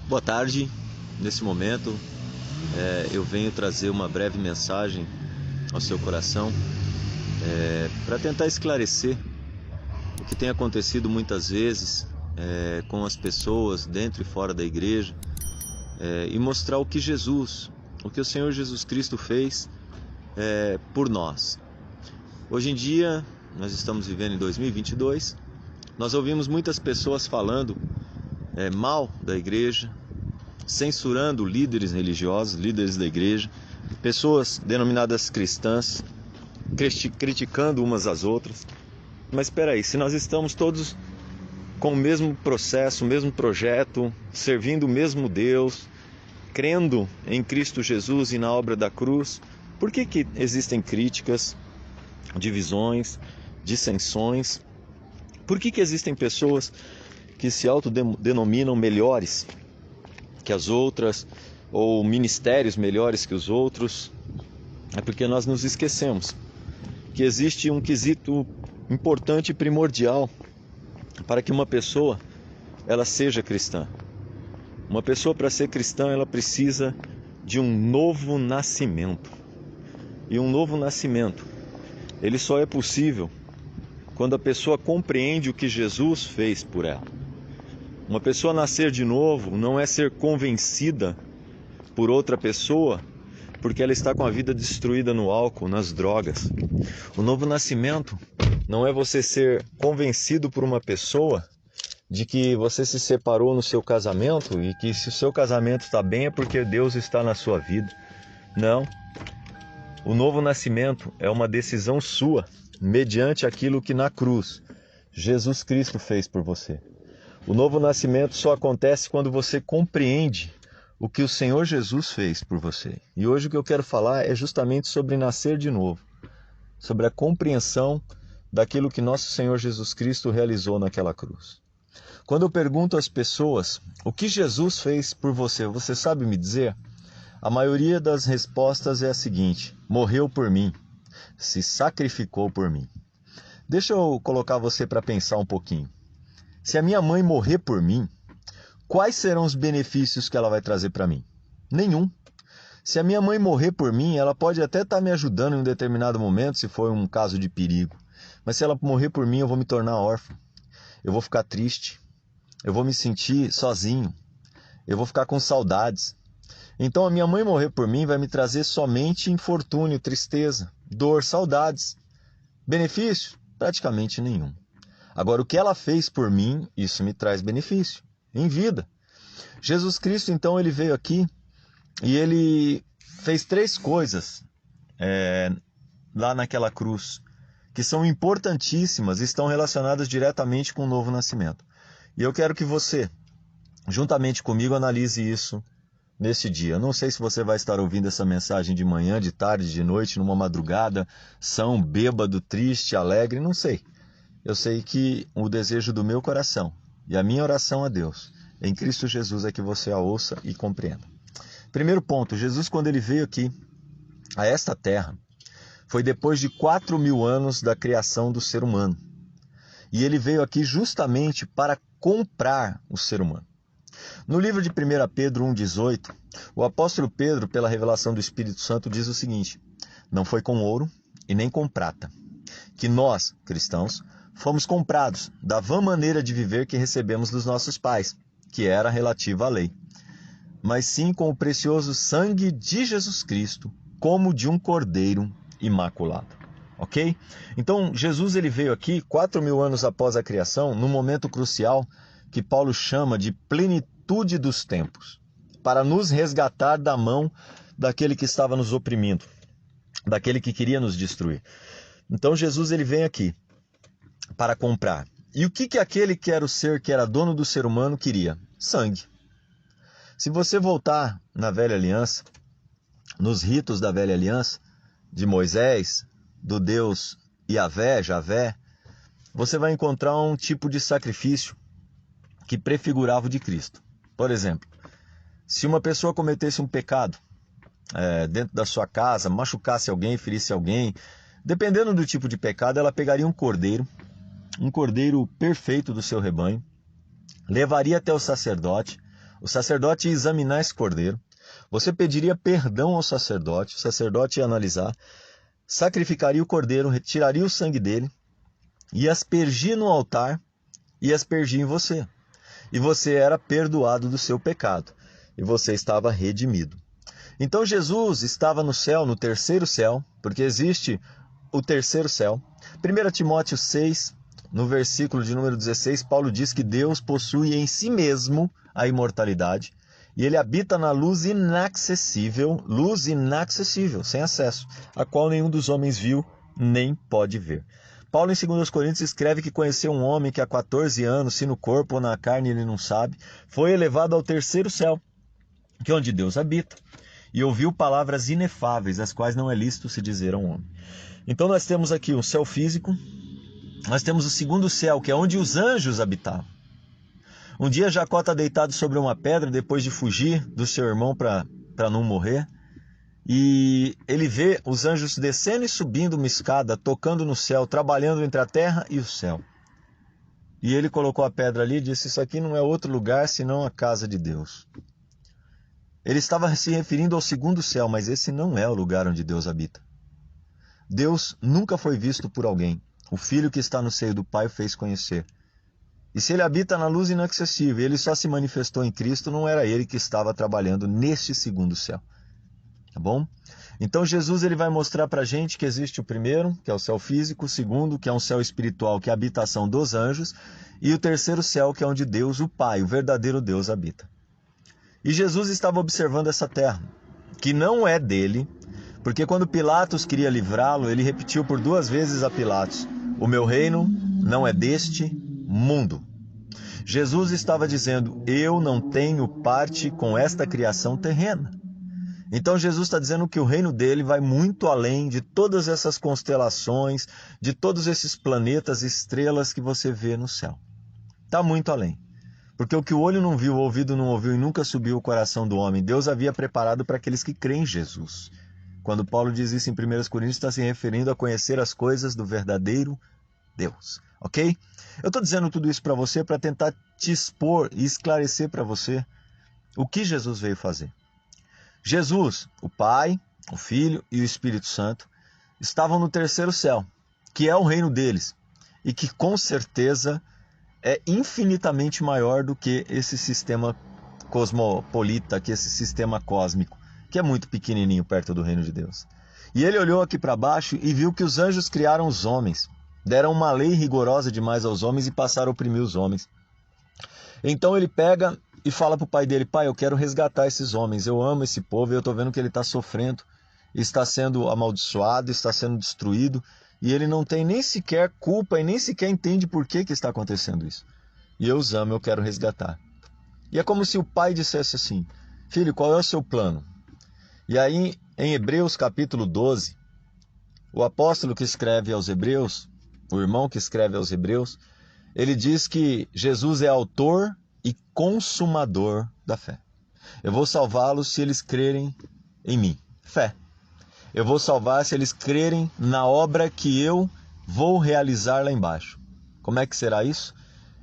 Boa tarde. Nesse momento, eu venho trazer uma breve mensagem ao seu coração para tentar esclarecer o que tem acontecido muitas vezes com as pessoas dentro e fora da igreja e mostrar o que o Senhor Jesus Cristo fez por nós. Hoje em dia, nós estamos vivendo em 2022, nós ouvimos muitas pessoas falando mal da igreja, censurando líderes religiosos, líderes da igreja, pessoas denominadas cristãs, criticando umas às outras. Mas espera aí, se nós estamos todos com o mesmo processo, o mesmo projeto, servindo o mesmo Deus, crendo em Cristo Jesus e na obra da cruz, por que existem críticas, divisões, dissensões? Por que existem pessoas que se autodenominam melhores que as outras, ou ministérios melhores que os outros? É porque nós nos esquecemos que existe um quesito importante e primordial para que uma pessoa ela seja cristã. Uma pessoa, para ser cristã, ela precisa de um novo nascimento. E um novo nascimento, ele só é possível quando a pessoa compreende o que Jesus fez por ela. Uma pessoa nascer de novo não é ser convencida por outra pessoa porque ela está com a vida destruída no álcool, nas drogas. O novo nascimento não é você ser convencido por uma pessoa de que você se separou no seu casamento e que se o seu casamento está bem é porque Deus está na sua vida. Não. O novo nascimento é uma decisão sua, mediante aquilo que na cruz Jesus Cristo fez por você. O novo nascimento só acontece quando você compreende o que o Senhor Jesus fez por você. E hoje o que eu quero falar é justamente sobre nascer de novo, sobre a compreensão daquilo que nosso Senhor Jesus Cristo realizou naquela cruz. Quando eu pergunto às pessoas o que Jesus fez por você, você sabe me dizer? A maioria das respostas é a seguinte: morreu por mim, se sacrificou por mim. Deixa eu colocar você para pensar um pouquinho. Se a minha mãe morrer por mim, quais serão os benefícios que ela vai trazer para mim? Nenhum. Se a minha mãe morrer por mim, ela pode até estar me ajudando em um determinado momento, se for um caso de perigo. Mas se ela morrer por mim, eu vou me tornar órfão. Eu vou ficar triste. Eu vou me sentir sozinho. Eu vou ficar com saudades. Então a minha mãe morrer por mim vai me trazer somente infortúnio, tristeza, dor, saudades. Benefício? Praticamente nenhum. Agora, o que ela fez por mim, isso me traz benefício, em vida. Jesus Cristo, então, ele veio aqui e ele fez 3 coisas lá naquela cruz, que são importantíssimas e estão relacionadas diretamente com o novo nascimento. E eu quero que você, juntamente comigo, analise isso nesse dia. Eu não sei se você vai estar ouvindo essa mensagem de manhã, de tarde, de noite, numa madrugada, são, bêbado, triste, alegre, não sei. Eu sei que o desejo do meu coração e a minha oração a Deus em Cristo Jesus é que você a ouça e compreenda. Primeiro ponto, Jesus, quando ele veio aqui a esta terra, foi depois de 4.000 anos da criação do ser humano. E ele veio aqui justamente para comprar o ser humano. No livro de 1 Pedro 1,18, o apóstolo Pedro, pela revelação do Espírito Santo, diz o seguinte: não foi com ouro e nem com prata que nós, cristãos, fomos comprados da vã maneira de viver que recebemos dos nossos pais, que era relativa à lei, mas sim com o precioso sangue de Jesus Cristo, como de um cordeiro imaculado. Ok? Então, Jesus ele veio aqui 4.000 anos após a criação, num momento crucial que Paulo chama de plenitude dos tempos, para nos resgatar da mão daquele que estava nos oprimindo, daquele que queria nos destruir. Então, Jesus ele vem aqui para comprar. E o que aquele que era o ser que era dono do ser humano queria? Sangue. Se você voltar na velha aliança, nos ritos da velha aliança, de Moisés, do Deus Javé, você vai encontrar um tipo de sacrifício que prefigurava o de Cristo. Por exemplo, se uma pessoa cometesse um pecado dentro da sua casa, machucasse alguém, ferisse alguém, dependendo do tipo de pecado, ela pegaria um cordeiro perfeito do seu rebanho, levaria até o sacerdote. O sacerdote ia examinar esse cordeiro, você pediria perdão ao sacerdote, o sacerdote ia analisar, sacrificaria o cordeiro, retiraria o sangue dele, ia aspergir no altar, ia aspergir em você. E você era perdoado do seu pecado, e você estava redimido. Então Jesus estava no céu, no terceiro céu, porque existe o terceiro céu. 1 Timóteo 6, no versículo de número 16, Paulo diz que Deus possui em si mesmo a imortalidade e ele habita na luz inacessível, sem acesso, a qual nenhum dos homens viu nem pode ver. Paulo em 2 Coríntios escreve que conheceu um homem que há 14 anos, se no corpo ou na carne ele não sabe, foi elevado ao terceiro céu, que é onde Deus habita, e ouviu palavras inefáveis, as quais não é lícito se dizer a um homem. Então nós temos aqui o céu físico, nós temos o segundo céu, que é onde os anjos habitavam. Um dia Jacó está deitado sobre uma pedra, depois de fugir do seu irmão para não morrer, e ele vê os anjos descendo e subindo uma escada, tocando no céu, trabalhando entre a terra e o céu. E ele colocou a pedra ali e disse, isso aqui não é outro lugar senão a casa de Deus. Ele estava se referindo ao segundo céu, mas esse não é o lugar onde Deus habita. Deus nunca foi visto por alguém. O Filho que está no seio do Pai o fez conhecer. E se ele habita na luz inacessível, ele só se manifestou em Cristo, não era ele que estava trabalhando neste segundo céu. Tá bom? Então Jesus ele vai mostrar para a gente que existe o primeiro, que é o céu físico, o segundo, que é um céu espiritual, que é a habitação dos anjos, e o terceiro céu, que é onde Deus, o Pai, o verdadeiro Deus, habita. E Jesus estava observando essa terra, que não é dele, porque quando Pilatos queria livrá-lo, ele repetiu por 2 vezes a Pilatos, o meu reino não é deste mundo. Jesus estava dizendo, eu não tenho parte com esta criação terrena. Então Jesus está dizendo que o reino dele vai muito além de todas essas constelações, de todos esses planetas e estrelas que você vê no céu. Está muito além. Porque o que o olho não viu, o ouvido não ouviu e nunca subiu o coração do homem, Deus havia preparado para aqueles que creem em Jesus. Quando Paulo diz isso em 1 Coríntios, está se referindo a conhecer as coisas do verdadeiro Deus. Ok? Eu estou dizendo tudo isso para você para tentar te expor e esclarecer para você o que Jesus veio fazer. Jesus, o Pai, o Filho e o Espírito Santo estavam no terceiro céu, que é o reino deles, e que com certeza é infinitamente maior do que esse sistema cosmopolita, que esse sistema cósmico, que é muito pequenininho perto do reino de Deus. E ele olhou aqui para baixo e viu que os anjos criaram os homens, deram uma lei rigorosa demais aos homens e passaram a oprimir os homens. Então ele pega e fala para o pai dele, pai, eu quero resgatar esses homens, eu amo esse povo e eu estou vendo que ele está sofrendo, está sendo amaldiçoado, está sendo destruído, e ele não tem nem sequer culpa e nem sequer entende por que está acontecendo isso. E eu os amo, eu quero resgatar. E é como se o pai dissesse assim, filho, qual é o seu plano? E aí, em Hebreus capítulo 12, o apóstolo que escreve aos Hebreus, o irmão que escreve aos Hebreus, ele diz que Jesus é autor e consumador da fé. Eu vou salvá-los se eles crerem em mim. Fé. Eu vou salvar se eles crerem na obra que eu vou realizar lá embaixo. Como é que será isso?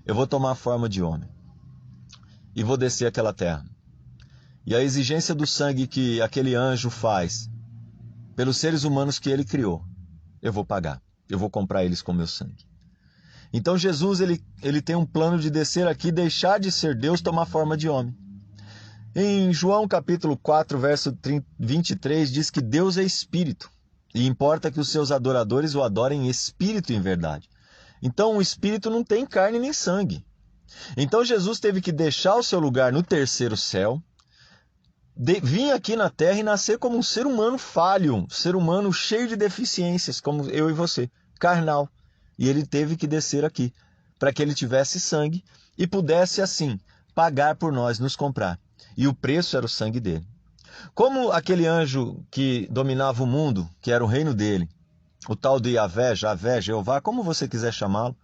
Eu vou tomar a forma de homem e vou descer aquela terra. E a exigência do sangue que aquele anjo faz pelos seres humanos que ele criou, eu vou pagar. Eu vou comprar eles com meu sangue. Então Jesus ele tem um plano de descer aqui, deixar de ser Deus, tomar forma de homem. Em João capítulo 4, verso 23, diz que Deus é espírito e importa que os seus adoradores o adorem em espírito e em verdade. Então o espírito não tem carne nem sangue. Então Jesus teve que deixar o seu lugar no terceiro céu, vir aqui na terra e nascer como um ser humano falho, um ser humano cheio de deficiências, como eu e você, carnal. E ele teve que descer aqui, para que ele tivesse sangue e pudesse assim pagar por nós, nos comprar. E o preço era o sangue dele. Como aquele anjo que dominava o mundo, que era o reino dele, o tal de Yahvé, Javé, Jeová, como você quiser chamá-lo,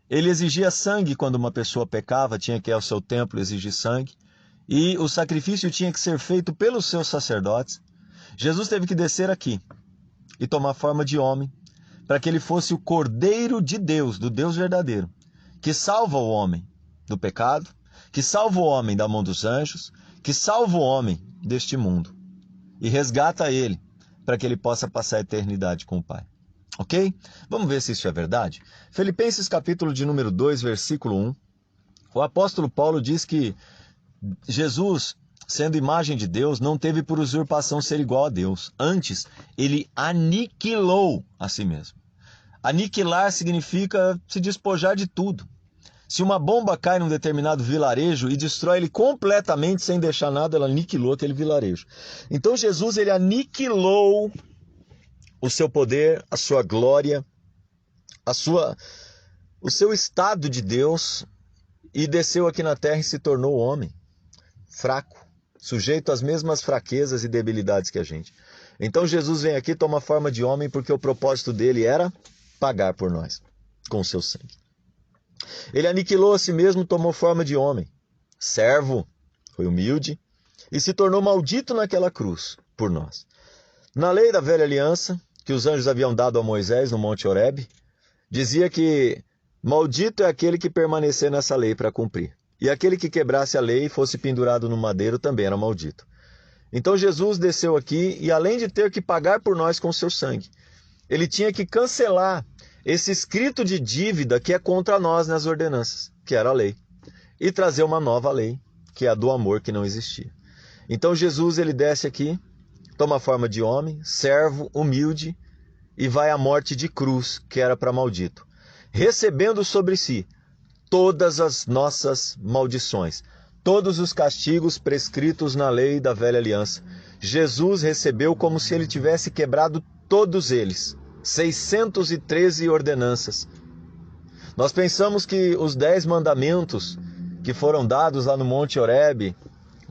ele exigia sangue quando uma pessoa pecava, tinha que ir ao seu templo exigir sangue, e o sacrifício tinha que ser feito pelos seus sacerdotes. Jesus teve que descer aqui e tomar forma de homem, para que ele fosse o Cordeiro de Deus, do Deus verdadeiro, que salva o homem do pecado, que salva o homem da mão dos anjos, que salva o homem deste mundo e resgata ele para que ele possa passar a eternidade com o Pai. Ok? Vamos ver se isso é verdade? Filipenses capítulo de número 2, versículo 1. O apóstolo Paulo diz que Jesus, sendo imagem de Deus, não teve por usurpação ser igual a Deus. Antes, ele aniquilou a si mesmo. Aniquilar significa se despojar de tudo. Se uma bomba cai num determinado vilarejo e destrói ele completamente sem deixar nada, ela aniquilou aquele vilarejo. Então Jesus, ele aniquilou o seu poder, a sua glória, o seu estado de Deus e desceu aqui na terra e se tornou homem, fraco, sujeito às mesmas fraquezas e debilidades que a gente. Então Jesus vem aqui, toma forma de homem, porque o propósito dele era pagar por nós, com o seu sangue. Ele aniquilou a si mesmo, tomou forma de homem, servo, foi humilde e se tornou maldito naquela cruz por nós. Na lei da velha aliança, que os anjos haviam dado a Moisés no Monte Horebe, dizia que maldito é aquele que permanecer nessa lei para cumprir. E aquele que quebrasse a lei e fosse pendurado no madeiro também era maldito. Então Jesus desceu aqui e além de ter que pagar por nós com seu sangue, ele tinha que cancelar esse escrito de dívida que é contra nós nas ordenanças, que era a lei, e trazer uma nova lei, que é a do amor que não existia. Então Jesus, ele desce aqui, toma forma de homem, servo, humilde, e vai à morte de cruz, que era para maldito, recebendo sobre si todas as nossas maldições, todos os castigos prescritos na lei da velha aliança. Jesus recebeu como se ele tivesse quebrado todos eles, 613 ordenanças. Nós pensamos que os 10 mandamentos que foram dados lá no Monte Horebe,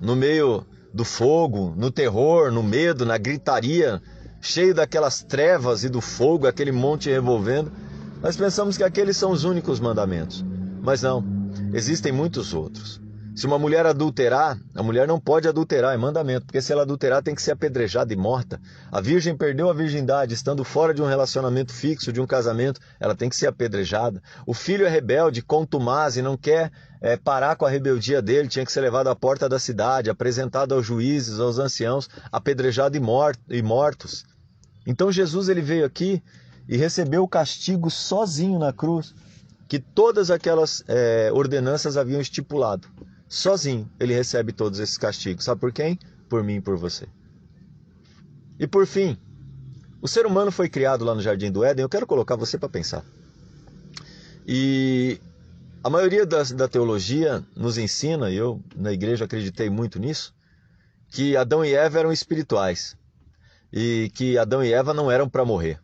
no meio do fogo, no terror, no medo, na gritaria, cheio daquelas trevas e do fogo, aquele monte revolvendo, nós pensamos que aqueles são os únicos mandamentos. Mas não, existem muitos outros. Se uma mulher adulterar, a mulher não pode adulterar, é mandamento, porque se ela adulterar tem que ser apedrejada e morta. A virgem perdeu a virgindade, estando fora de um relacionamento fixo, de um casamento, ela tem que ser apedrejada. O filho é rebelde, contumaz e não quer parar com a rebeldia dele, tinha que ser levado à porta da cidade, apresentado aos juízes, aos anciãos, apedrejado e mortos. Então Jesus, ele veio aqui e recebeu o castigo sozinho na cruz, que todas aquelas ordenanças haviam estipulado. Sozinho ele recebe todos esses castigos. Sabe por quem? Por mim e por você. E por fim, o ser humano foi criado lá no Jardim do Éden. Eu quero colocar você para pensar. E a maioria da teologia nos ensina, e eu na igreja acreditei muito nisso, que Adão e Eva eram espirituais. E que Adão e Eva não eram para morrer.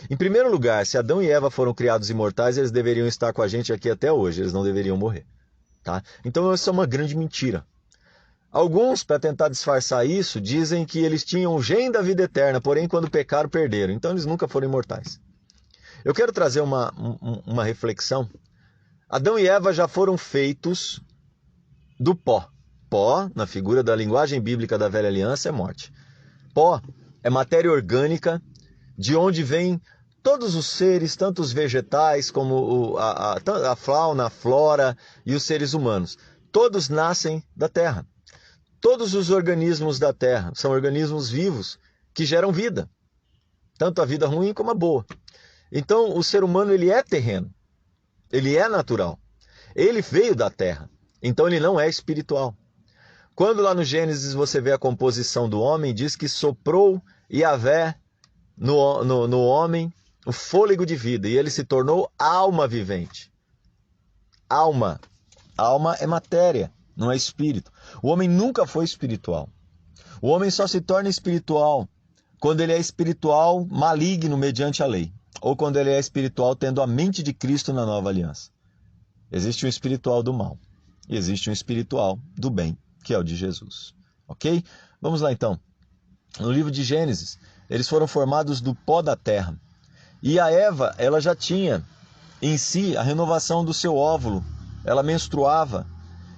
Em primeiro lugar, se Adão e Eva foram criados imortais, eles deveriam estar com a gente aqui até hoje. Eles não deveriam morrer. Tá? Então isso é uma grande mentira. Alguns, para tentar disfarçar isso, dizem que eles tinham o gene da vida eterna, porém quando pecaram, perderam. Então eles nunca foram imortais. Eu quero trazer uma reflexão. Adão e Eva já foram feitos do pó. Pó, na figura da linguagem bíblica da velha aliança, é morte. Pó é matéria orgânica, de onde vem todos os seres, tanto os vegetais como a fauna, a flora e os seres humanos. Todos nascem da terra. Todos os organismos da terra são organismos vivos que geram vida. Tanto a vida ruim como a boa. Então o ser humano, ele é terreno. Ele é natural. Ele veio da terra. Então ele não é espiritual. Quando lá no Gênesis você vê a composição do homem, diz que soprou Yahvé no homem o fôlego de vida, e ele se tornou alma vivente. Alma. Alma é matéria, não é espírito. O homem nunca foi espiritual. O homem só se torna espiritual quando ele é espiritual maligno mediante a lei, ou quando ele é espiritual tendo a mente de Cristo na nova aliança. Existe um espiritual do mal e existe um espiritual do bem, que é o de Jesus. Ok? Vamos lá então. No livro de Gênesis, eles foram formados do pó da terra. E a Eva, ela já tinha em si a renovação do seu óvulo. Ela menstruava.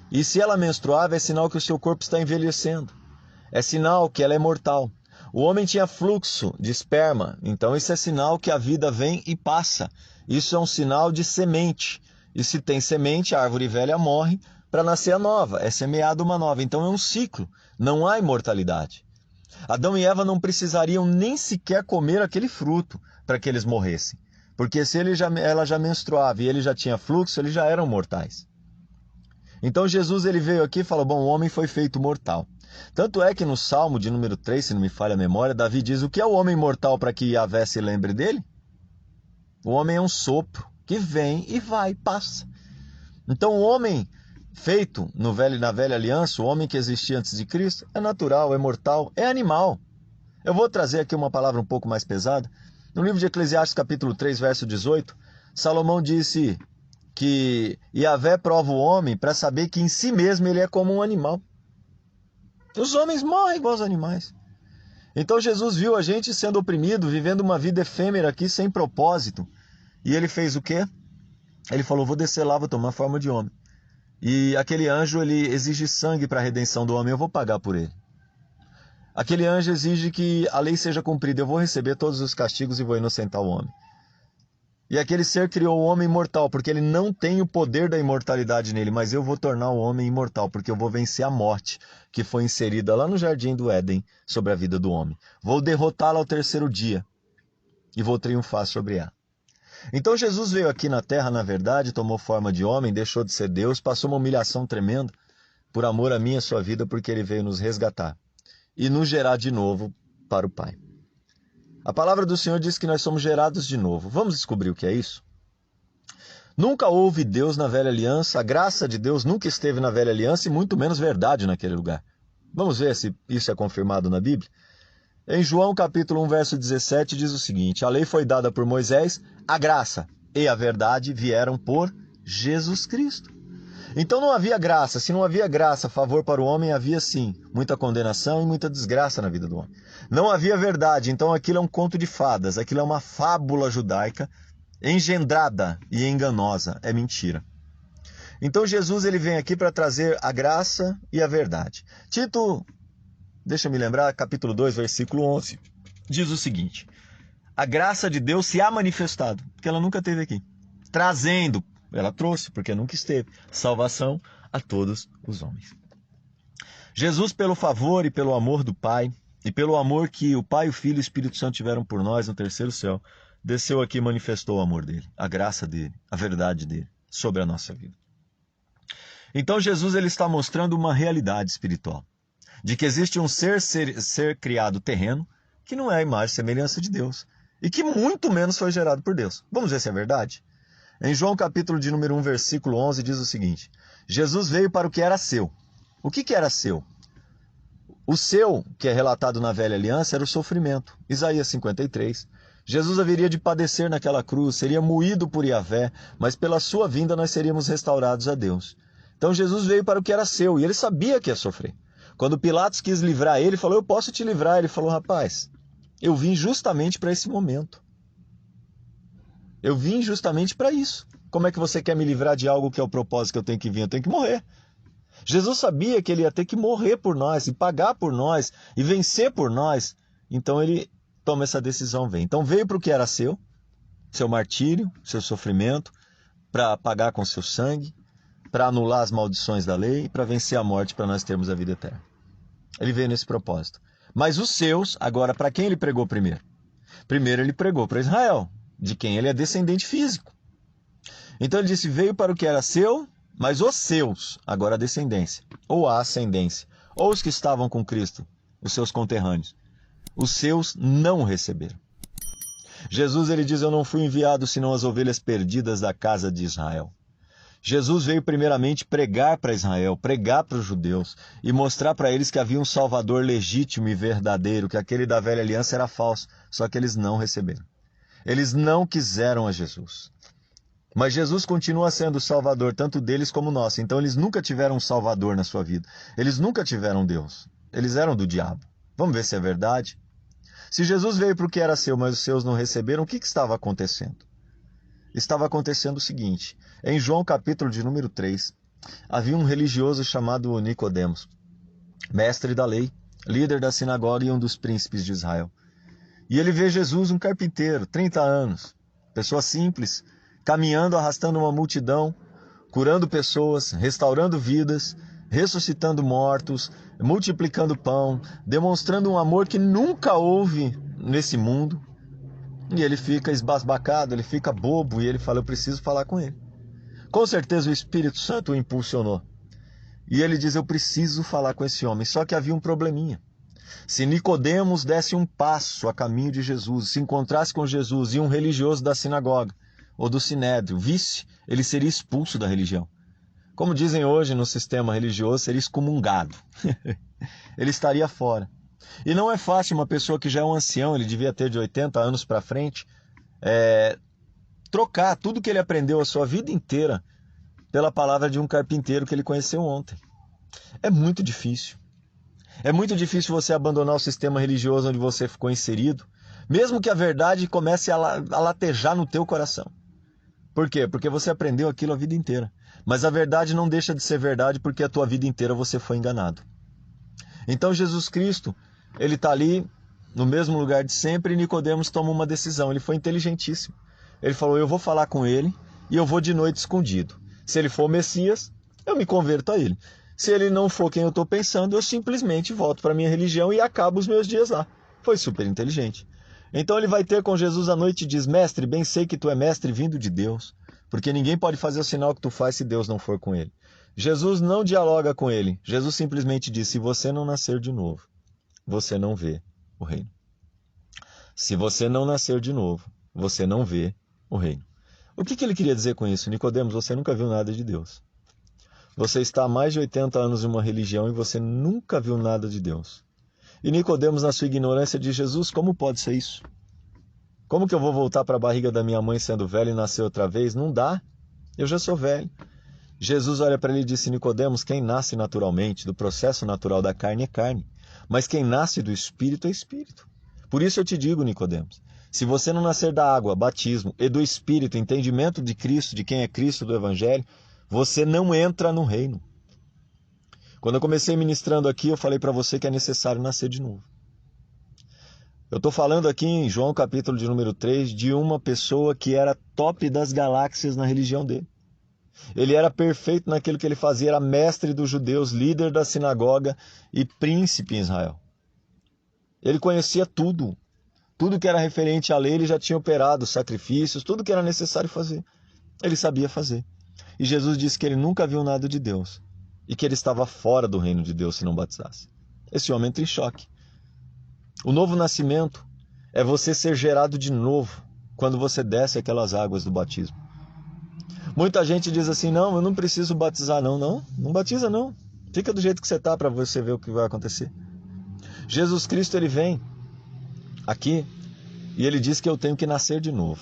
E se ela menstruava, é sinal que o seu corpo está envelhecendo. É sinal que ela é mortal. O homem tinha fluxo de esperma. Então isso é sinal que a vida vem e passa. Isso é um sinal de semente. E se tem semente, a árvore velha morre. para nascer a nova, é semeada uma nova. Então é um ciclo, não há imortalidade. Adão e Eva não precisariam nem sequer comer aquele fruto para que eles morressem. Porque se ela já menstruava e ele já tinha fluxo, eles já eram mortais. Então Jesus ele veio aqui e falou, bom, o homem foi feito mortal. Tanto é que no Salmo de número 3, se não me falha a memória, Davi diz, o que é o homem mortal para que Yahvé se lembre dele? O homem é um sopro que vem e vai, passa. Então o homem feito na velha aliança, o homem que existia antes de Cristo, é natural, é mortal, é animal. Eu vou trazer aqui uma palavra um pouco mais pesada. No livro de Eclesiastes, capítulo 3, verso 18, Salomão disse que Yahvé prova o homem para saber que em si mesmo ele é como um animal. Os homens morrem igual os animais. Então Jesus viu a gente sendo oprimido, vivendo uma vida efêmera aqui sem propósito. E ele fez o quê? Ele falou, vou descer lá, vou tomar forma de homem. E aquele anjo, ele exige sangue para a redenção do homem, eu vou pagar por ele. Aquele anjo exige que a lei seja cumprida, eu vou receber todos os castigos e vou inocentar o homem. E aquele ser criou o homem imortal, porque ele não tem o poder da imortalidade nele, mas eu vou tornar o homem imortal, porque eu vou vencer a morte que foi inserida lá no jardim do Éden sobre a vida do homem. Vou derrotá-la ao terceiro dia e vou triunfar sobre ela. Então Jesus veio aqui na terra, na verdade, tomou forma de homem, deixou de ser Deus, passou uma humilhação tremenda por amor à minha e à sua vida, porque ele veio nos resgatar e nos gerar de novo para o Pai. A palavra do Senhor diz que nós somos gerados de novo. Vamos descobrir o que é isso? Nunca houve Deus na velha aliança, a graça de Deus nunca esteve na velha aliança e muito menos verdade naquele lugar. Vamos ver se isso é confirmado na Bíblia? Em João capítulo 1, verso 17 diz o seguinte, a lei foi dada por Moisés, a graça e a verdade vieram por Jesus Cristo. Então não havia graça, se não havia graça, favor para o homem, havia sim muita condenação e muita desgraça na vida do homem. Não havia verdade, então aquilo é um conto de fadas, aquilo é uma fábula judaica engendrada e enganosa, é mentira. Então Jesus ele vem aqui para trazer a graça e a verdade. Tito, deixa eu me lembrar, capítulo 2, versículo 11, diz o seguinte, a graça de Deus se há manifestado, porque ela nunca esteve aqui, trazendo, ela trouxe, porque nunca esteve, salvação a todos os homens. Jesus, pelo favor e pelo amor do Pai, e pelo amor que o Pai, o Filho e o Espírito Santo tiveram por nós no terceiro céu, desceu aqui e manifestou o amor dele, a graça dele, a verdade dele, sobre a nossa vida. Então Jesus ele está mostrando uma realidade espiritual, de que existe um ser criado terreno, que não é a imagem e semelhança de Deus, e que muito menos foi gerado por Deus. Vamos ver se é verdade? Em João capítulo de número 1, versículo 11, diz o seguinte, Jesus veio para o que era seu. O que era seu? O seu, que é relatado na velha aliança, era o sofrimento. Isaías 53. Jesus haveria de padecer naquela cruz, seria moído por Yahvé, mas pela sua vinda nós seríamos restaurados a Deus. Então Jesus veio para o que era seu, e ele sabia que ia sofrer. Quando Pilatos quis livrar ele, falou, eu posso te livrar. Ele falou, rapaz, eu vim justamente para esse momento. Eu vim justamente para isso. Como é que você quer me livrar de algo que é o propósito que eu tenho que vir? Eu tenho que morrer. Jesus sabia que ele ia ter que morrer por nós, e pagar por nós, e vencer por nós. Então ele toma essa decisão, vem. Então veio para o que era seu martírio, seu sofrimento, para pagar com seu sangue, para anular as maldições da lei, para vencer a morte, para nós termos a vida eterna. Ele veio nesse propósito. Mas os seus, agora, para quem ele pregou primeiro? Primeiro ele pregou para Israel, de quem ele é descendente físico. Então ele disse, veio para o que era seu, mas os seus, agora a descendência, ou a ascendência, ou os que estavam com Cristo, os seus conterrâneos, os seus não receberam. Jesus ele diz, eu não fui enviado senão as ovelhas perdidas da casa de Israel. Jesus veio primeiramente pregar para Israel, pregar para os judeus e mostrar para eles que havia um Salvador legítimo e verdadeiro, que aquele da velha aliança era falso, só que eles não receberam. Eles não quiseram a Jesus. Mas Jesus continua sendo o Salvador, tanto deles como nosso. Então eles nunca tiveram um Salvador na sua vida. Eles nunca tiveram Deus. Eles eram do diabo. Vamos ver se é verdade? Se Jesus veio para o que era seu, mas os seus não receberam, o que estava acontecendo? Estava acontecendo o seguinte. Em João capítulo de número 3, havia um religioso chamado Nicodemos, mestre da lei, líder da sinagoga e um dos príncipes de Israel. E ele vê Jesus, um carpinteiro, 30 anos, pessoa simples, caminhando, arrastando uma multidão curando pessoas, restaurando vidas, ressuscitando mortos, multiplicando pão, demonstrando um amor que nunca houve nesse mundo. E ele fica esbasbacado, ele fica bobo e ele fala, eu preciso falar com ele. Com certeza o Espírito Santo o impulsionou. E ele diz, eu preciso falar com esse homem. Só que havia um probleminha. Se Nicodemos desse um passo a caminho de Jesus, se encontrasse com Jesus e um religioso da sinagoga ou do sinédrio visse, ele seria expulso da religião. Como dizem hoje no sistema religioso, seria excomungado. Ele estaria fora. E não é fácil uma pessoa que já é um ancião, ele devia ter de 80 anos para frente, trocar tudo que ele aprendeu a sua vida inteira pela palavra de um carpinteiro que ele conheceu ontem. É muito difícil. É muito difícil você abandonar o sistema religioso onde você ficou inserido, mesmo que a verdade comece a latejar no teu coração. Por quê? Porque você aprendeu aquilo a vida inteira. Mas a verdade não deixa de ser verdade porque a tua vida inteira você foi enganado. Então Jesus Cristo, ele está ali no mesmo lugar de sempre e Nicodemos toma uma decisão. Ele foi inteligentíssimo. Ele falou, eu vou falar com ele e eu vou de noite escondido. Se ele for o Messias, eu me converto a ele. Se ele não for quem eu estou pensando, eu simplesmente volto para a minha religião e acabo os meus dias lá. Foi super inteligente. Então ele vai ter com Jesus à noite e diz, mestre, bem sei que tu é mestre vindo de Deus, porque ninguém pode fazer o sinal que tu faz se Deus não for com ele. Jesus não dialoga com ele. Jesus simplesmente diz, se você não nascer de novo, você não vê o reino. Se você não nascer de novo, você não vê o reino. O que ele queria dizer com isso? Nicodemos, você nunca viu nada de Deus. Você está há mais de 80 anos em uma religião e você nunca viu nada de Deus. E Nicodemos, na sua ignorância, diz, Jesus, como pode ser isso? Como que eu vou voltar para a barriga da minha mãe sendo velho e nascer outra vez? Não dá. Eu já sou velho. Jesus olha para ele e disse, Nicodemos, quem nasce naturalmente, do processo natural da carne é carne, mas quem nasce do Espírito é Espírito. Por isso eu te digo, Nicodemos, se você não nascer da água, batismo, e do Espírito, entendimento de Cristo, de quem é Cristo, do Evangelho, você não entra no reino. Quando eu comecei ministrando aqui, eu falei para você que é necessário nascer de novo. Eu estou falando aqui em João capítulo de número 3 de uma pessoa que era top das galáxias na religião dele. Ele era perfeito naquilo que ele fazia, era mestre dos judeus, líder da sinagoga e príncipe em Israel. Ele conhecia tudo. Tudo que era referente à lei ele já tinha operado, sacrifícios, tudo que era necessário fazer. Ele sabia fazer. E Jesus disse que ele nunca viu nada de Deus e que ele estava fora do reino de Deus se não batizasse. Esse homem entra em choque. O novo nascimento é você ser gerado de novo quando você desce aquelas águas do batismo. Muita gente diz assim, não, eu não preciso batizar não. Não batiza não. Fica do jeito que você está para você ver o que vai acontecer. Jesus Cristo, ele vem aqui e ele diz que eu tenho que nascer de novo.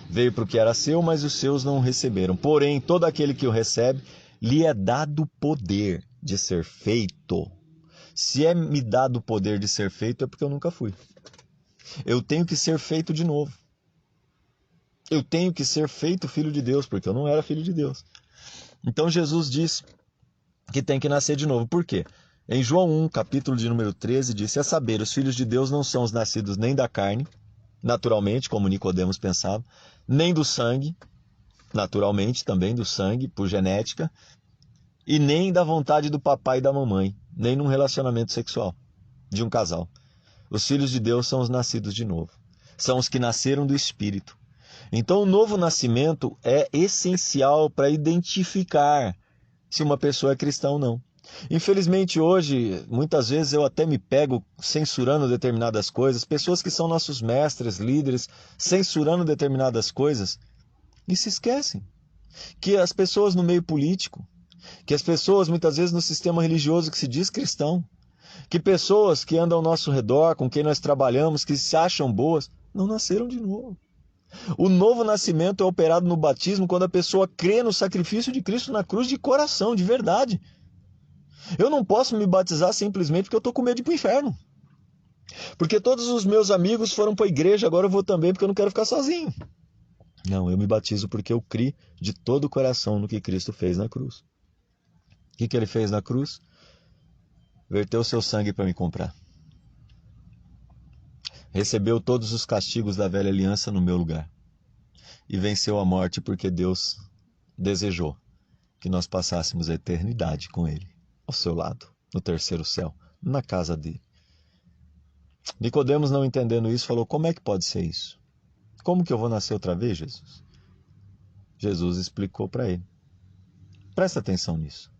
Veio para o que era seu, mas os seus não o receberam. Porém, todo aquele que o recebe, lhe é dado poder de ser feito. Se é me dado o poder de ser feito, é porque eu nunca fui. Eu tenho que ser feito de novo. Eu tenho que ser feito filho de Deus, porque eu não era filho de Deus. Então Jesus diz que tem que nascer de novo. Por quê? Em João 1, capítulo de número 13, disse, a saber, os filhos de Deus não são os nascidos nem da carne, naturalmente, como Nicodemos pensava, nem do sangue, naturalmente também do sangue, por genética, e nem da vontade do papai e da mamãe, nem num relacionamento sexual de um casal. Os filhos de Deus são os nascidos de novo. São os que nasceram do Espírito. Então, o novo nascimento é essencial para identificar se uma pessoa é cristã ou não. Infelizmente, hoje, muitas vezes eu até me pego censurando determinadas coisas, pessoas que são nossos mestres, líderes, censurando determinadas coisas, e se esquecem que as pessoas no meio político, que as pessoas muitas vezes no sistema religioso que se diz cristão, que pessoas que andam ao nosso redor, com quem nós trabalhamos, que se acham boas, não nasceram de novo. O novo nascimento é operado no batismo quando a pessoa crê no sacrifício de Cristo na cruz de coração, de verdade. Eu não posso me batizar simplesmente porque eu estou com medo de ir para o inferno. Porque todos os meus amigos foram para a igreja, agora eu vou também porque eu não quero ficar sozinho. Não, eu me batizo porque eu criei de todo o coração no que Cristo fez na cruz. O que ele fez na cruz? Verteu seu sangue para me comprar. Recebeu todos os castigos da velha aliança no meu lugar. E venceu a morte porque Deus desejou que nós passássemos a eternidade com Ele, ao seu lado, no terceiro céu, na casa dele. Nicodemos, não entendendo isso, falou: como é que pode ser isso? Como que eu vou nascer outra vez, Jesus? Jesus explicou para ele. Presta atenção nisso.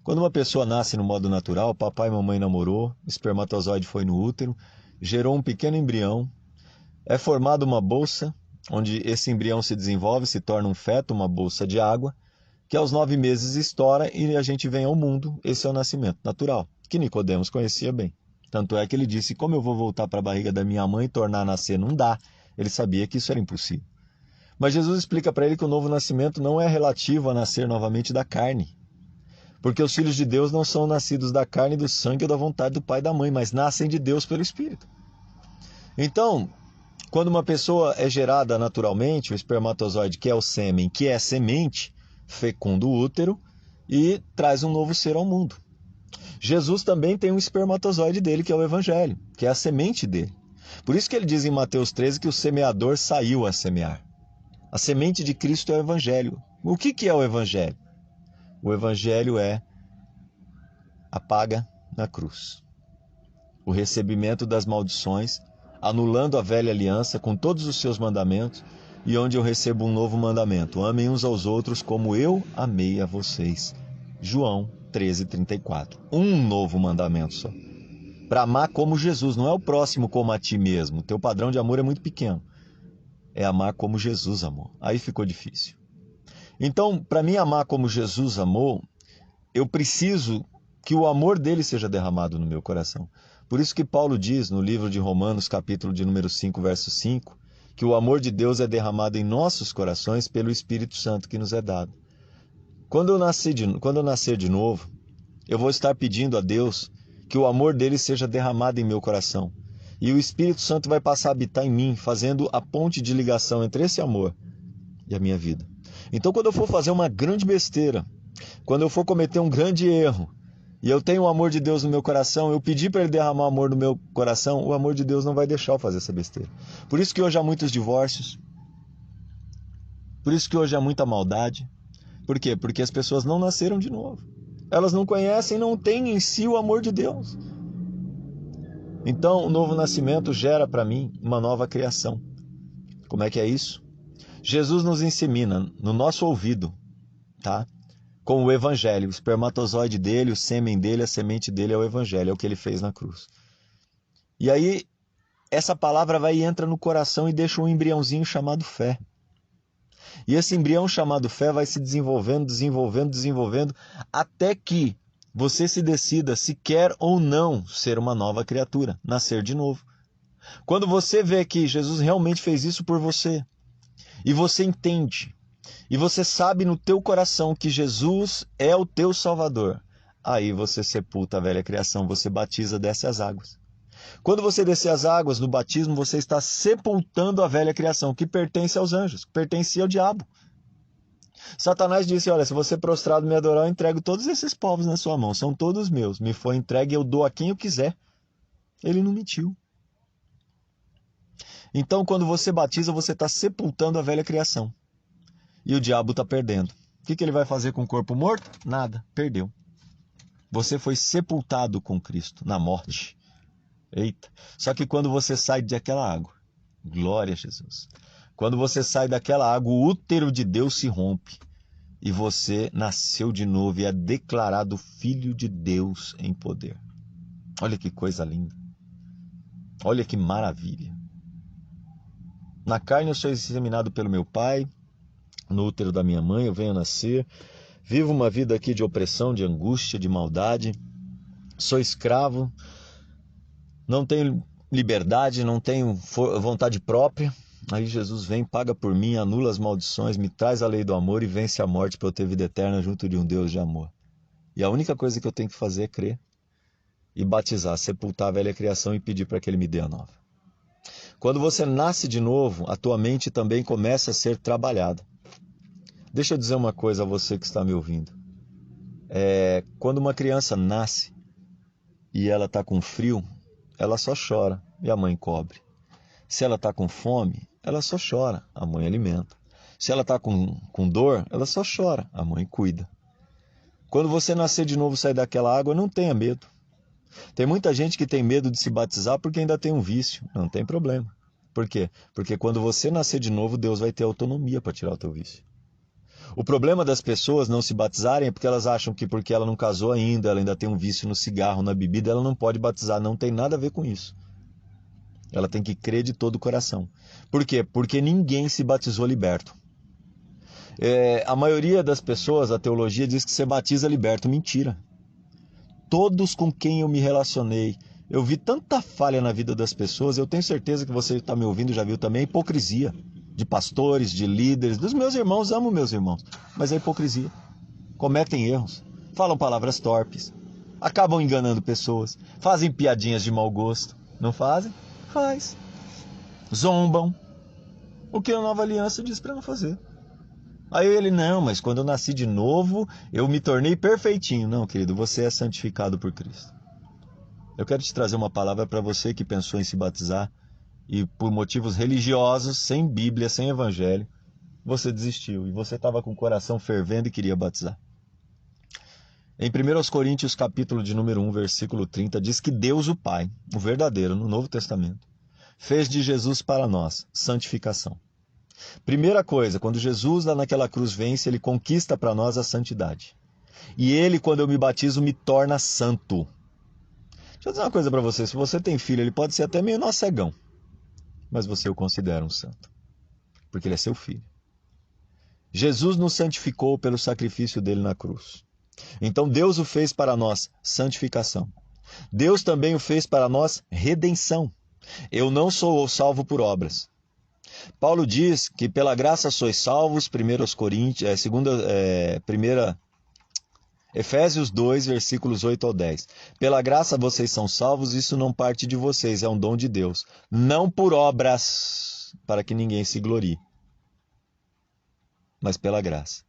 Quando uma pessoa nasce no modo natural, papai e mamãe namorou, o espermatozoide foi no útero, gerou um pequeno embrião, é formada uma bolsa, onde esse embrião se desenvolve, se torna um feto, uma bolsa de água, que aos 9 meses estoura e a gente vem ao mundo. Esse é o nascimento natural, que Nicodemos conhecia bem. Tanto é que ele disse: como eu vou voltar para a barriga da minha mãe e tornar a nascer? Não dá. Ele sabia que isso era impossível. Mas Jesus explica para ele que o novo nascimento não é relativo a nascer novamente da carne. Porque os filhos de Deus não são nascidos da carne, do sangue ou da vontade do pai e da mãe, mas nascem de Deus pelo Espírito. Então, quando uma pessoa é gerada naturalmente, o espermatozoide, que é o sêmen, que é a semente, fecunda o útero e traz um novo ser ao mundo. Jesus também tem um espermatozoide dele, que é o Evangelho, que é a semente dele. Por isso que ele diz em Mateus 13 que o semeador saiu a semear. A semente de Cristo é o Evangelho. O que é o Evangelho? O Evangelho é a paga na cruz. O recebimento das maldições, anulando a velha aliança com todos os seus mandamentos, e onde eu recebo um novo mandamento: amem uns aos outros como eu amei a vocês. João 13:34. Um novo mandamento só. Para amar como Jesus, não é o próximo como a ti mesmo. O teu padrão de amor é muito pequeno. É amar como Jesus amou. Aí ficou difícil. Então, para mim amar como Jesus amou, eu preciso que o amor dele seja derramado no meu coração. Por isso que Paulo diz no livro de Romanos, capítulo de número 5, verso 5, que o amor de Deus é derramado em nossos corações pelo Espírito Santo que nos é dado. Quando eu nascer de novo, eu vou estar pedindo a Deus que o amor dele seja derramado em meu coração. E o Espírito Santo vai passar a habitar em mim, fazendo a ponte de ligação entre esse amor e a minha vida. Então, quando eu for fazer uma grande besteira, quando eu for cometer um grande erro, e eu tenho o amor de Deus no meu coração, eu pedir para ele derramar amor no meu coração, o amor de Deus não vai deixar eu fazer essa besteira. Por isso que hoje há muitos divórcios. Por isso que hoje há muita maldade. Por quê? Porque as pessoas não nasceram de novo. Elas não conhecem, não têm em si o amor de Deus. Então, o novo nascimento gera para mim uma nova criação. Como é que é isso? Jesus nos insemina no nosso ouvido, tá? Com o Evangelho. O espermatozoide dele, o sêmen dele, a semente dele é o Evangelho, é o que ele fez na cruz. E aí, essa palavra vai e entra no coração e deixa um embriãozinho chamado fé. E esse embrião chamado fé vai se desenvolvendo, até que você se decida se quer ou não ser uma nova criatura, nascer de novo. Quando você vê que Jesus realmente fez isso por você, e você entende, e você sabe no teu coração que Jesus é o teu Salvador, aí você sepulta a velha criação, você batiza, desce as águas. Quando você descer as águas no batismo, você está sepultando a velha criação, que pertence aos anjos, que pertencia ao diabo. Satanás disse: olha, se você prostrado me adorar, eu entrego todos esses povos na sua mão, são todos meus, me foi entregue, eu dou a quem eu quiser. Ele não mentiu. Então, quando você batiza, você está sepultando a velha criação. E o diabo está perdendo. O que ele vai fazer com o corpo morto? Nada, perdeu. Você foi sepultado com Cristo na morte. Eita! Só que quando você sai daquela água, glória a Jesus, quando você sai daquela água, o útero de Deus se rompe. E você nasceu de novo e é declarado filho de Deus em poder. Olha que coisa linda. Olha que maravilha. Na carne eu sou inseminado pelo meu pai, no útero da minha mãe eu venho a nascer, vivo uma vida aqui de opressão, de angústia, de maldade, sou escravo, não tenho liberdade, não tenho vontade própria. Aí Jesus vem, paga por mim, anula as maldições, me traz a lei do amor e vence a morte para eu ter vida eterna junto de um Deus de amor. E a única coisa que eu tenho que fazer é crer e batizar, sepultar a velha criação e pedir para que ele me dê a nova. Quando você nasce de novo, a tua mente também começa a ser trabalhada. Deixa eu dizer uma coisa a você que está me ouvindo. Quando uma criança nasce e ela está com frio, ela só chora e a mãe cobre. Se ela está com fome, ela só chora, a mãe alimenta. Se ela está com dor, ela só chora, a mãe cuida. Quando você nascer de novo, sair daquela água, não tenha medo. Tem muita gente que tem medo de se batizar porque ainda tem um vício. Não tem problema. Por quê? Porque quando você nascer de novo, Deus vai ter autonomia para tirar o teu vício. O problema das pessoas não se batizarem é porque elas acham que porque ela não casou ainda, ela ainda tem um vício no cigarro, na bebida, ela não pode batizar. Não tem nada a ver com isso. Ela tem que crer de todo o coração. Por quê? Porque ninguém se batizou liberto. A maioria das pessoas, a teologia diz que você batiza liberto. Mentira. Todos com quem eu me relacionei, eu vi tanta falha na vida das pessoas, eu tenho certeza que você está me ouvindo, já viu também, a hipocrisia de pastores, de líderes, dos meus irmãos, amo meus irmãos, mas é hipocrisia. Cometem erros, falam palavras torpes, acabam enganando pessoas, fazem piadinhas de mau gosto. Não fazem? Faz. Zombam. O que a nova aliança diz para não fazer. Aí ele, não, mas quando eu nasci de novo, eu me tornei perfeitinho. Não, querido, você é santificado por Cristo. Eu quero te trazer uma palavra para você que pensou em se batizar e por motivos religiosos, sem Bíblia, sem Evangelho, você desistiu e você estava com o coração fervendo e queria batizar. Em 1 Coríntios, capítulo de número 1, versículo 30, diz que Deus o Pai, o verdadeiro, no Novo Testamento, fez de Jesus para nós santificação. Primeira coisa, quando Jesus lá naquela cruz vence, ele conquista para nós a santidade. E ele, quando eu me batizo, me torna santo. Deixa eu dizer uma coisa para você, se você tem filho, ele pode ser até meio nocegão, mas você o considera um santo, porque ele é seu filho. Jesus nos santificou pelo sacrifício dele na cruz. Então Deus o fez para nós santificação. Deus também o fez para nós redenção. Eu não sou salvo por obras. Paulo diz que pela graça sois salvos, 1 Coríntios, Efésios 2, versículos 8 ao 10. Pela graça vocês são salvos, isso não parte de vocês, é um dom de Deus. Não por obras, para que ninguém se glorie, mas pela graça.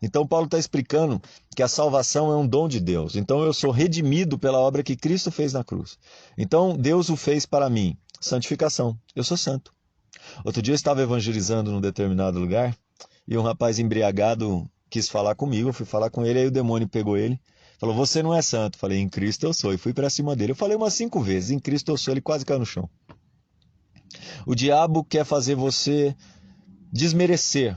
Então Paulo está explicando que a salvação é um dom de Deus. Então eu sou redimido pela obra que Cristo fez na cruz. Então Deus o fez para mim. Santificação. Eu sou santo. Outro dia eu estava evangelizando num determinado lugar e um rapaz embriagado quis falar comigo. Eu fui falar com ele, aí o demônio pegou ele. Falou, você não é santo. Falei, em Cristo eu sou. E fui para cima dele. Eu falei umas 5 vezes, em Cristo eu sou. Ele quase caiu no chão. O diabo quer fazer você desmerecer,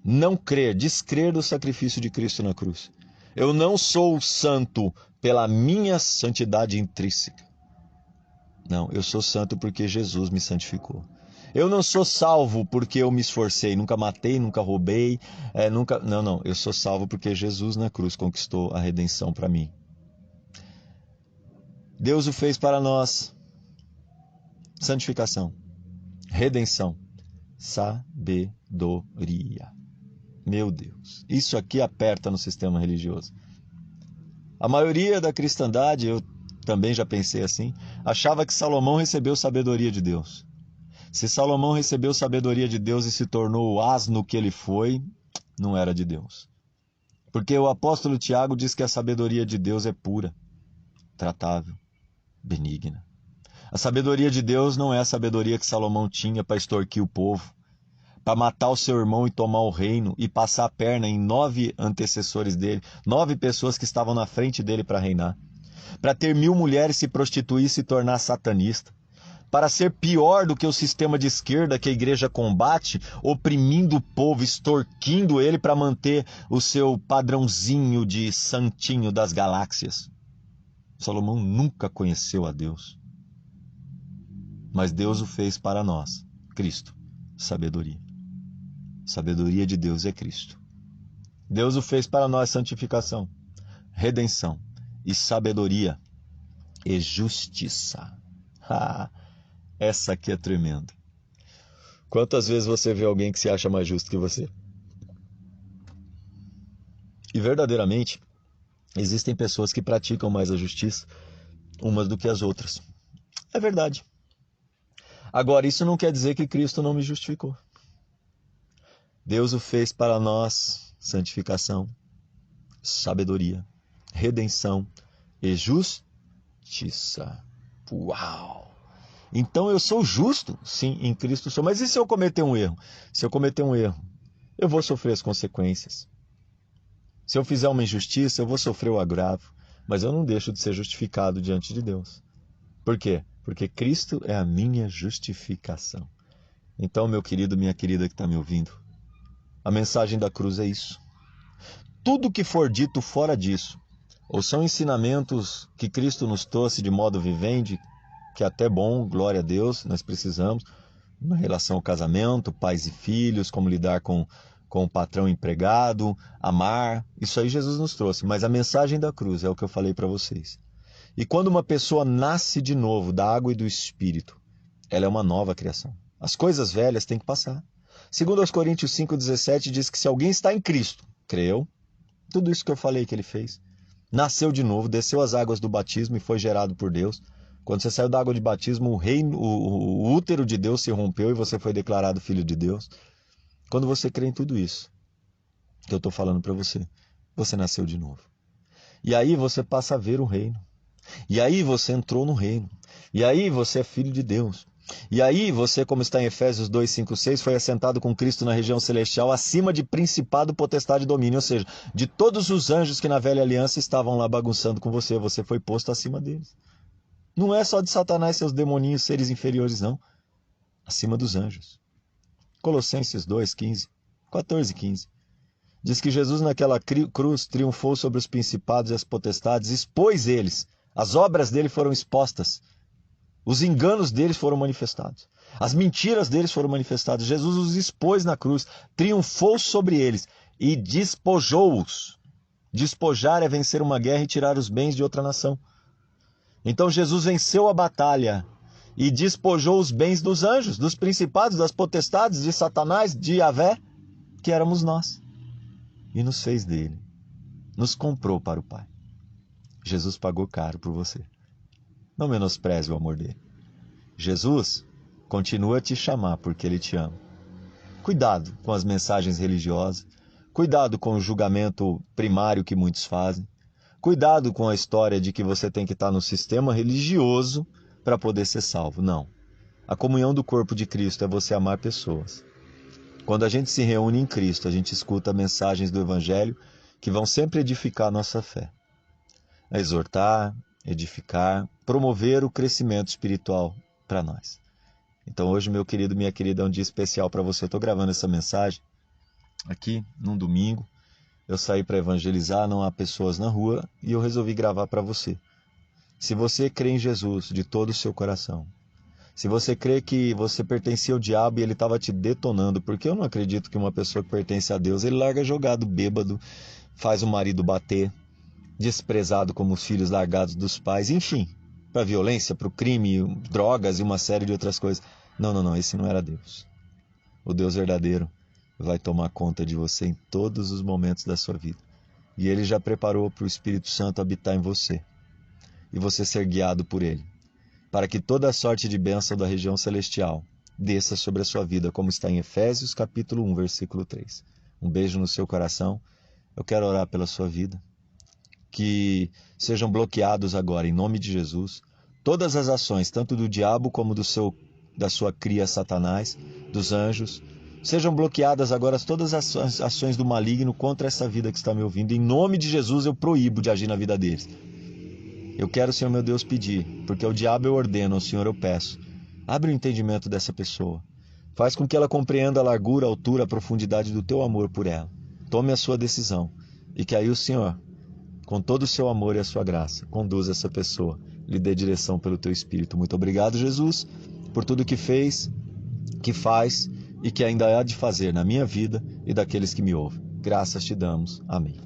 não crer, descrer do sacrifício de Cristo na cruz. Eu não sou santo pela minha santidade intrínseca. Não, eu sou santo porque Jesus me santificou. Eu não sou salvo porque eu me esforcei, nunca matei, nunca roubei, Não, eu sou salvo porque Jesus na cruz conquistou a redenção para mim. Deus o fez para nós. Santificação, redenção, sabedoria. Meu Deus, isso aqui aperta no sistema religioso. A maioria da cristandade, eu também já pensei assim, achava que Salomão recebeu sabedoria de Deus. Se Salomão recebeu sabedoria de Deus e se tornou o asno que ele foi, não era de Deus. Porque o apóstolo Tiago diz que a sabedoria de Deus é pura, tratável, benigna. A sabedoria de Deus não é a sabedoria que Salomão tinha para extorquir o povo, para matar o seu irmão e tomar o reino e passar a perna em 9 antecessores dele, 9 pessoas que estavam na frente dele para reinar, para ter 1000 mulheres se prostituir e se tornar satanista, para ser pior do que o sistema de esquerda que a igreja combate, oprimindo o povo, extorquindo ele para manter o seu padrãozinho de santinho das galáxias. Salomão nunca conheceu a Deus, mas Deus o fez para nós, Cristo, sabedoria. Sabedoria de Deus é Cristo. Deus o fez para nós santificação, redenção e sabedoria e justiça. Essa aqui é tremenda. Quantas vezes você vê alguém que se acha mais justo que você? E verdadeiramente, existem pessoas que praticam mais a justiça umas do que as outras. É verdade. Agora, isso não quer dizer que Cristo não me justificou. Deus o fez para nós, santificação, sabedoria, redenção e justiça. Uau! Então eu sou justo, sim, em Cristo sou. Mas e se eu cometer um erro? Se eu cometer um erro, eu vou sofrer as consequências. Se eu fizer uma injustiça, eu vou sofrer o agravo, mas eu não deixo de ser justificado diante de Deus. Por quê? Porque Cristo é a minha justificação. Então, meu querido, minha querida que está me ouvindo, a mensagem da cruz é isso. Tudo que for dito fora disso, ou são ensinamentos que Cristo nos trouxe de modo vivente, que é até bom, glória a Deus, nós precisamos, na relação ao casamento, pais e filhos, como lidar com o patrão empregado, amar, isso aí Jesus nos trouxe. Mas a mensagem da cruz é o que eu falei para vocês. E quando uma pessoa nasce de novo da água e do Espírito, ela é uma nova criação. As coisas velhas têm que passar. Segundo aos Coríntios 5,17 diz que se alguém está em Cristo, creu, tudo isso que eu falei que ele fez, nasceu de novo, desceu as águas do batismo e foi gerado por Deus. Quando você saiu da água de batismo, o útero de Deus se rompeu e você foi declarado filho de Deus. Quando você crê em tudo isso que eu estou falando para você, você nasceu de novo. E aí você passa a ver o reino. E aí você entrou no reino. E aí você é filho de Deus. E aí você, como está em Efésios 2, 5, 6, foi assentado com Cristo na região celestial, acima de principado, potestade e domínio. Ou seja, de todos os anjos que na velha aliança estavam lá bagunçando com você, você foi posto acima deles. Não é só de Satanás e seus demoninhos, seres inferiores, não. Acima dos anjos. Colossenses 2, 15, 14, 15. Diz que Jesus naquela cruz triunfou sobre os principados e as potestades, expôs eles. As obras dele foram expostas. Os enganos deles foram manifestados. As mentiras deles foram manifestadas. Jesus os expôs na cruz, triunfou sobre eles e despojou-os. Despojar é vencer uma guerra e tirar os bens de outra nação. Então Jesus venceu a batalha e despojou os bens dos anjos, dos principados, das potestades, de Satanás, de Yahvé, que éramos nós. E nos fez dele. Nos comprou para o Pai. Jesus pagou caro por você. Não menospreze o amor dele. Jesus continua a te chamar porque ele te ama. Cuidado com as mensagens religiosas. Cuidado com o julgamento primário que muitos fazem. Cuidado com a história de que você tem que estar no sistema religioso para poder ser salvo. Não. A comunhão do corpo de Cristo é você amar pessoas. Quando a gente se reúne em Cristo, a gente escuta mensagens do Evangelho que vão sempre edificar a nossa fé. Exortar, edificar, promover o crescimento espiritual para nós. Então hoje, meu querido, minha querida, é um dia especial para você. Eu estou gravando essa mensagem aqui num domingo. Eu saí para evangelizar, não há pessoas na rua e eu resolvi gravar para você. Se você crê em Jesus de todo o seu coração, se você crê que você pertencia ao diabo e ele estava te detonando, porque eu não acredito que uma pessoa que pertence a Deus, ele larga jogado, bêbado, faz o marido bater, desprezado como os filhos largados dos pais, enfim, para a violência, para o crime, drogas e uma série de outras coisas. Não, esse não era Deus. O Deus verdadeiro vai tomar conta de você em todos os momentos da sua vida. E ele já preparou para o Espírito Santo habitar em você. E você ser guiado por ele. Para que toda a sorte de bênção da região celestial desça sobre a sua vida, como está em Efésios capítulo 1, versículo 3. Um beijo no seu coração. Eu quero orar pela sua vida. Que sejam bloqueados agora, em nome de Jesus, todas as ações, tanto do diabo como da sua cria Satanás, dos anjos. Sejam bloqueadas agora todas as ações do maligno contra essa vida que está me ouvindo. Em nome de Jesus eu proíbo de agir na vida deles. Eu quero, Senhor meu Deus, pedir, porque ao diabo eu ordeno, ao Senhor eu peço. Abre o entendimento dessa pessoa. Faz com que ela compreenda a largura, a altura, a profundidade do teu amor por ela. Tome a sua decisão. E que aí o Senhor, com todo o seu amor e a sua graça, conduza essa pessoa, lhe dê direção pelo teu Espírito. Muito obrigado, Jesus, por tudo que fez, que faz e que ainda há de fazer na minha vida e daqueles que me ouvem. Graças te damos. Amém.